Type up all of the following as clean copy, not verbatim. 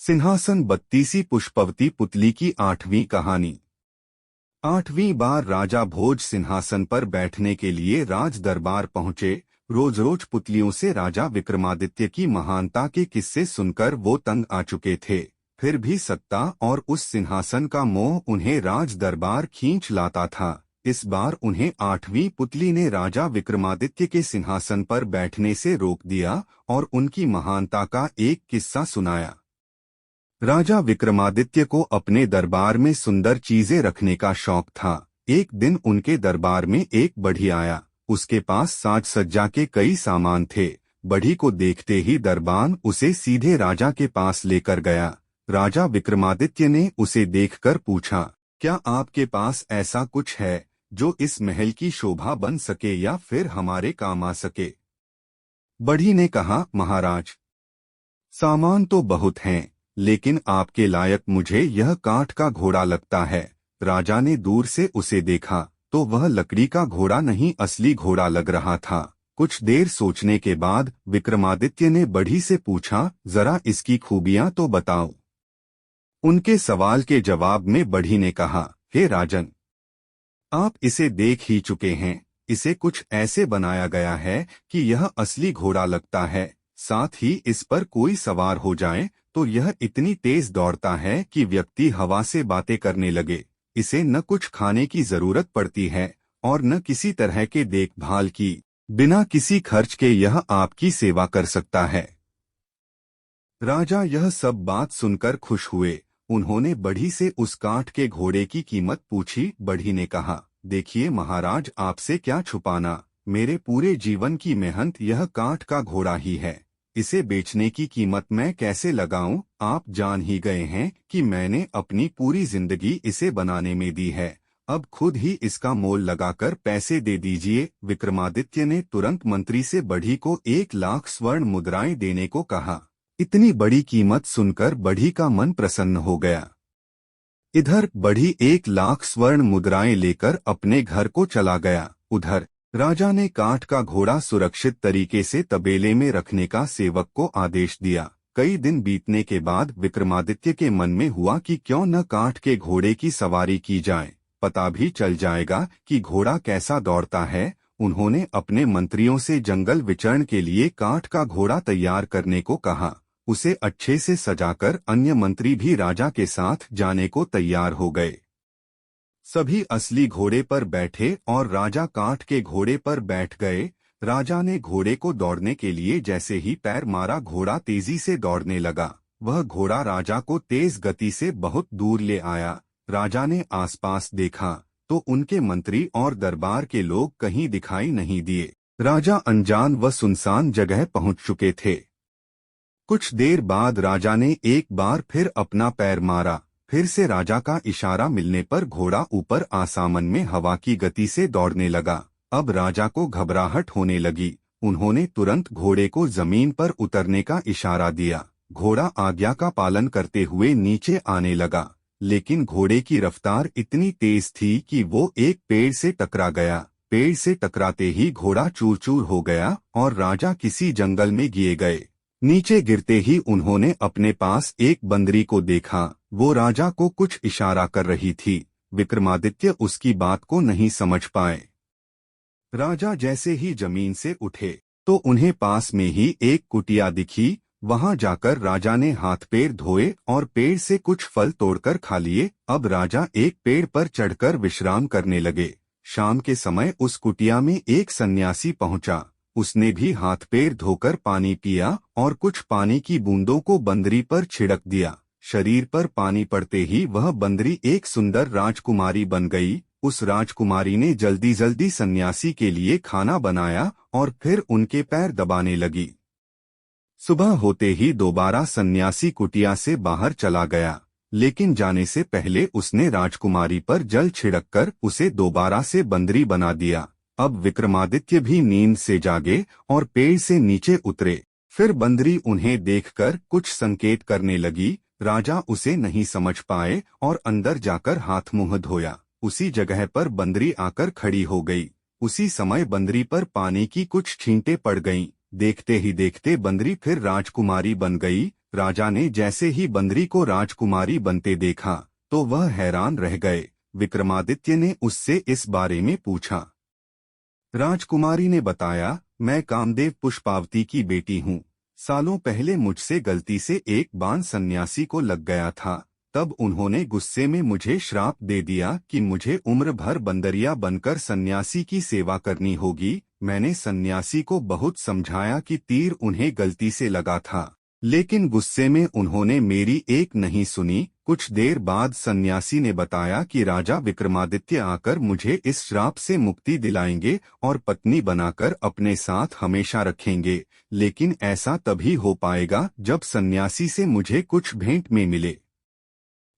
सिंहासन बत्तीसी पुष्पवती पुतली की 8वीं कहानी। 8वीं बार राजा भोज सिंहासन पर बैठने के लिए राज दरबार पहुंचे। रोज रोज पुतलियों से राजा विक्रमादित्य की महानता के किस्से सुनकर वो तंग आ चुके थे। फिर भी सत्ता और उस सिंहासन का मोह उन्हें राज दरबार खींच लाता था। इस बार उन्हें 8वीं पुतली ने राजा विक्रमादित्य के सिंहासन पर बैठने से रोक दिया और उनकी महानता का एक किस्सा सुनाया। राजा विक्रमादित्य को अपने दरबार में सुंदर चीजें रखने का शौक था। एक दिन उनके दरबार में एक बढ़ी आया। उसके पास साज सज्जा के कई सामान थे। बढ़ी को देखते ही दरबान उसे सीधे राजा के पास लेकर गया। राजा विक्रमादित्य ने उसे देखकर पूछा, क्या आपके पास ऐसा कुछ है जो इस महल की शोभा बन सके या फिर हमारे काम आ सके? बढ़ी ने कहा, महाराज, सामान तो बहुत हैं, लेकिन आपके लायक मुझे यह काठ का घोड़ा लगता है। राजा ने दूर से उसे देखा तो वह लकड़ी का घोड़ा नहीं, असली घोड़ा लग रहा था। कुछ देर सोचने के बाद विक्रमादित्य ने बढ़ी से पूछा, जरा इसकी खूबियां तो बताओ। उनके सवाल के जवाब में बढ़ी ने कहा, हे राजन, आप इसे देख ही चुके हैं। इसे कुछ ऐसे बनाया गया है कि यह असली घोड़ा लगता है। साथ ही इस पर कोई सवार हो जाए तो यह इतनी तेज दौड़ता है कि व्यक्ति हवा से बातें करने लगे। इसे न कुछ खाने की जरूरत पड़ती है और न किसी तरह के देखभाल की। बिना किसी खर्च के यह आपकी सेवा कर सकता है। राजा यह सब बात सुनकर खुश हुए। उन्होंने बढ़ी से उस काठ के घोड़े की कीमत पूछी। बढ़ी ने कहा, देखिए महाराज, आपसे क्या छुपाना, मेरे पूरे जीवन की मेहनत यह काठ का घोड़ा ही है। इसे बेचने की कीमत मैं कैसे लगाऊं? आप जान ही गए हैं कि मैंने अपनी पूरी जिंदगी इसे बनाने में दी है। अब खुद ही इसका मोल लगाकर पैसे दे दीजिए। विक्रमादित्य ने तुरंत मंत्री से बढ़ी को 1 लाख स्वर्ण मुद्राएं देने को कहा। इतनी बड़ी कीमत सुनकर बढ़ी का मन प्रसन्न हो गया। इधर बढ़ी 1 लाख स्वर्ण मुद्राएं लेकर अपने घर को चला गया। उधर राजा ने काठ का घोड़ा सुरक्षित तरीके से तबेले में रखने का सेवक को आदेश दिया। कई दिन बीतने के बाद विक्रमादित्य के मन में हुआ कि क्यों न काठ के घोड़े की सवारी की जाए, पता भी चल जाएगा कि घोड़ा कैसा दौड़ता है। उन्होंने अपने मंत्रियों से जंगल विचरण के लिए काठ का घोड़ा तैयार करने को कहा। उसे अच्छे से सजाकर अन्य मंत्री भी राजा के साथ जाने को तैयार हो गए। सभी असली घोड़े पर बैठे और राजा काठ के घोड़े पर बैठ गए। राजा ने घोड़े को दौड़ने के लिए जैसे ही पैर मारा, घोड़ा तेजी से दौड़ने लगा। वह घोड़ा राजा को तेज गति से बहुत दूर ले आया। राजा ने आसपास देखा तो उनके मंत्री और दरबार के लोग कहीं दिखाई नहीं दिए। राजा अनजान व सुनसान जगह पहुंच चुके थे। कुछ देर बाद राजा ने एक बार फिर अपना पैर मारा। फिर से राजा का इशारा मिलने पर घोड़ा ऊपर आसमान में हवा की गति से दौड़ने लगा। अब राजा को घबराहट होने लगी। उन्होंने तुरंत घोड़े को जमीन पर उतरने का इशारा दिया। घोड़ा आज्ञा का पालन करते हुए नीचे आने लगा, लेकिन घोड़े की रफ्तार इतनी तेज थी कि वो एक पेड़ से टकरा गया। पेड़ से टकराते ही घोड़ा चूर चूर हो गया और राजा किसी जंगल में गिर गए। नीचे गिरते ही उन्होंने अपने पास एक बंदरी को देखा। वो राजा को कुछ इशारा कर रही थी। विक्रमादित्य उसकी बात को नहीं समझ पाए। राजा जैसे ही जमीन से उठे तो उन्हें पास में ही एक कुटिया दिखी। वहां जाकर राजा ने हाथ पैर धोए और पेड़ से कुछ फल तोड़कर खा लिए। अब राजा एक पेड़ पर चढ़कर विश्राम करने लगे। शाम के समय उस कुटिया में एक सन्यासी पहुंचा। उसने भी हाथ पैर धोकर पानी पिया और कुछ पानी की बूंदों को बंदरी पर छिड़क दिया। शरीर पर पानी पड़ते ही वह बंदरी एक सुंदर राजकुमारी बन गई। उस राजकुमारी ने जल्दी जल्दी सन्यासी के लिए खाना बनाया और फिर उनके पैर दबाने लगी। सुबह होते ही दोबारा सन्यासी कुटिया से बाहर चला गया, लेकिन जाने से पहले उसने राजकुमारी पर जल छिड़ककर उसे दोबारा से बंदरी बना दिया। अब विक्रमादित्य भी नींद से जागे और पेड़ से नीचे उतरे। फिर बंदरी उन्हें देखकर कुछ संकेत करने लगी। राजा उसे नहीं समझ पाए और अंदर जाकर हाथ मुंह धोया। उसी जगह पर बंदरी आकर खड़ी हो गई। उसी समय बंदरी पर पानी की कुछ छींटे पड़ गईं। देखते ही देखते बंदरी फिर राजकुमारी बन गई। राजा ने जैसे ही बंदरी को राजकुमारी बनते देखा तो वह हैरान रह गए। विक्रमादित्य ने उससे इस बारे में पूछा। राजकुमारी ने बताया, मैं कामदेव पुष्पावती की बेटी हूँ। सालों पहले मुझसे गलती से एक बाण सन्यासी को लग गया था। तब उन्होंने गुस्से में मुझे श्राप दे दिया कि मुझे उम्र भर बंदरिया बनकर सन्यासी की सेवा करनी होगी। मैंने सन्यासी को बहुत समझाया कि तीर उन्हें गलती से लगा था, लेकिन गुस्से में उन्होंने मेरी एक नहीं सुनी। कुछ देर बाद सन्यासी ने बताया कि राजा विक्रमादित्य आकर मुझे इस श्राप से मुक्ति दिलाएंगे और पत्नी बनाकर अपने साथ हमेशा रखेंगे, लेकिन ऐसा तभी हो पाएगा जब सन्यासी से मुझे कुछ भेंट में मिले।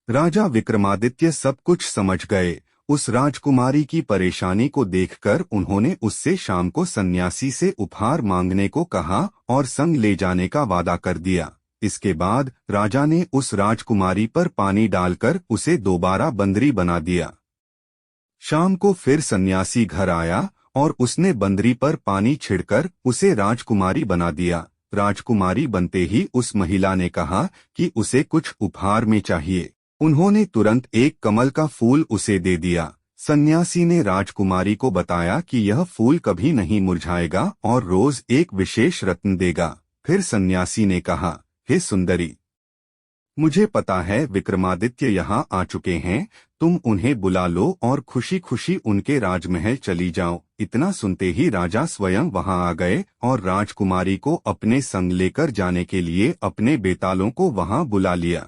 राजा विक्रमादित्य सब कुछ समझ गए। उस राजकुमारी की परेशानी को देखकर उन्होंने उससे शाम को सन्यासी से उपहार मांगने को कहा और संग ले जाने का वादा कर दिया। इसके बाद राजा ने उस राजकुमारी पर पानी डालकर उसे दोबारा बंदरी बना दिया। शाम को फिर सन्यासी घर आया और उसने बंदरी पर पानी छिड़कर उसे राजकुमारी बना दिया। राजकुमारी बनते ही उस महिला ने कहा कि उसे कुछ उपहार में चाहिए। उन्होंने तुरंत एक कमल का फूल उसे दे दिया। सन्यासी ने राजकुमारी को बताया कि यह फूल कभी नहीं मुरझाएगा और रोज एक विशेष रत्न देगा। फिर सन्यासी ने कहा, हे सुंदरी, मुझे पता है विक्रमादित्य यहाँ आ चुके हैं, तुम उन्हें बुला लो और खुशी खुशी उनके राजमहल चली जाओ। इतना सुनते ही राजा स्वयं वहाँ आ गए और राजकुमारी को अपने संग लेकर जाने के लिए अपने बेतालों को वहाँ बुला लिया।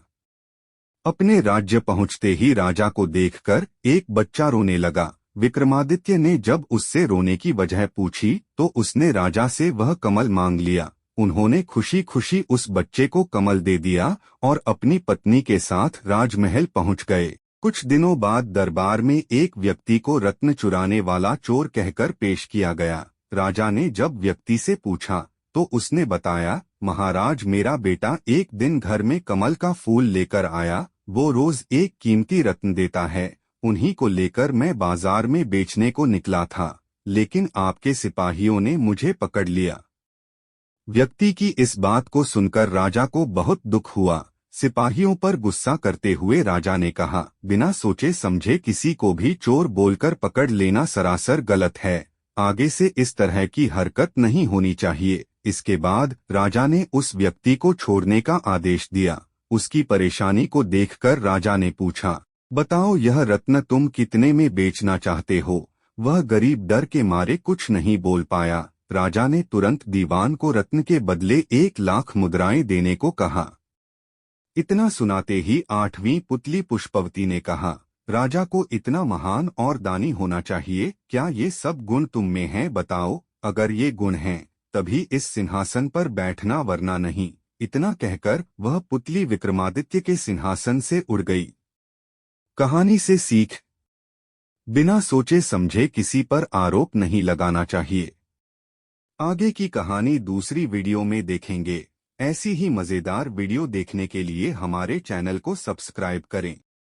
अपने राज्य पहुंचते ही राजा को देखकर एक बच्चा रोने लगा। विक्रमादित्य ने जब उससे रोने की वजह पूछी तो उसने राजा से वह कमल मांग लिया। उन्होंने खुशी खुशी उस बच्चे को कमल दे दिया और अपनी पत्नी के साथ राजमहल पहुंच गए। कुछ दिनों बाद दरबार में एक व्यक्ति को रत्न चुराने वाला चोर कहकर पेश किया गया। राजा ने जब व्यक्ति से पूछा तो उसने बताया, महाराज, मेरा बेटा एक दिन घर में कमल का फूल लेकर आया। वो रोज एक कीमती रत्न देता है, उन्हीं को लेकर मैं बाजार में बेचने को निकला था, लेकिन आपके सिपाहियों ने मुझे पकड़ लिया। व्यक्ति की इस बात को सुनकर राजा को बहुत दुख हुआ। सिपाहियों पर गुस्सा करते हुए राजा ने कहा, बिना सोचे समझे किसी को भी चोर बोलकर पकड़ लेना सरासर गलत है। आगे से इस तरह की हरकत नहीं होनी चाहिए। इसके बाद राजा ने उस व्यक्ति को छोड़ने का आदेश दिया। उसकी परेशानी को देखकर राजा ने पूछा, बताओ यह रत्न तुम कितने में बेचना चाहते हो? वह गरीब डर के मारे कुछ नहीं बोल पाया। राजा ने तुरंत दीवान को रत्न के बदले 1,00,000 मुद्राएं देने को कहा। इतना सुनाते ही 8वीं पुतली पुष्पवती ने कहा, राजा को इतना महान और दानी होना चाहिए। क्या ये सब गुण तुम में हैं? बताओ, अगर ये गुण हैं तभी इस सिंहासन पर बैठना, वरना नहीं। इतना कहकर वह पुतली विक्रमादित्य के सिंहासन से उड़ गई। कहानी से सीख, बिना सोचे समझे किसी पर आरोप नहीं लगाना चाहिए। आगे की कहानी दूसरी वीडियो में देखेंगे। ऐसी ही मजेदार वीडियो देखने के लिए हमारे चैनल को सब्सक्राइब करें।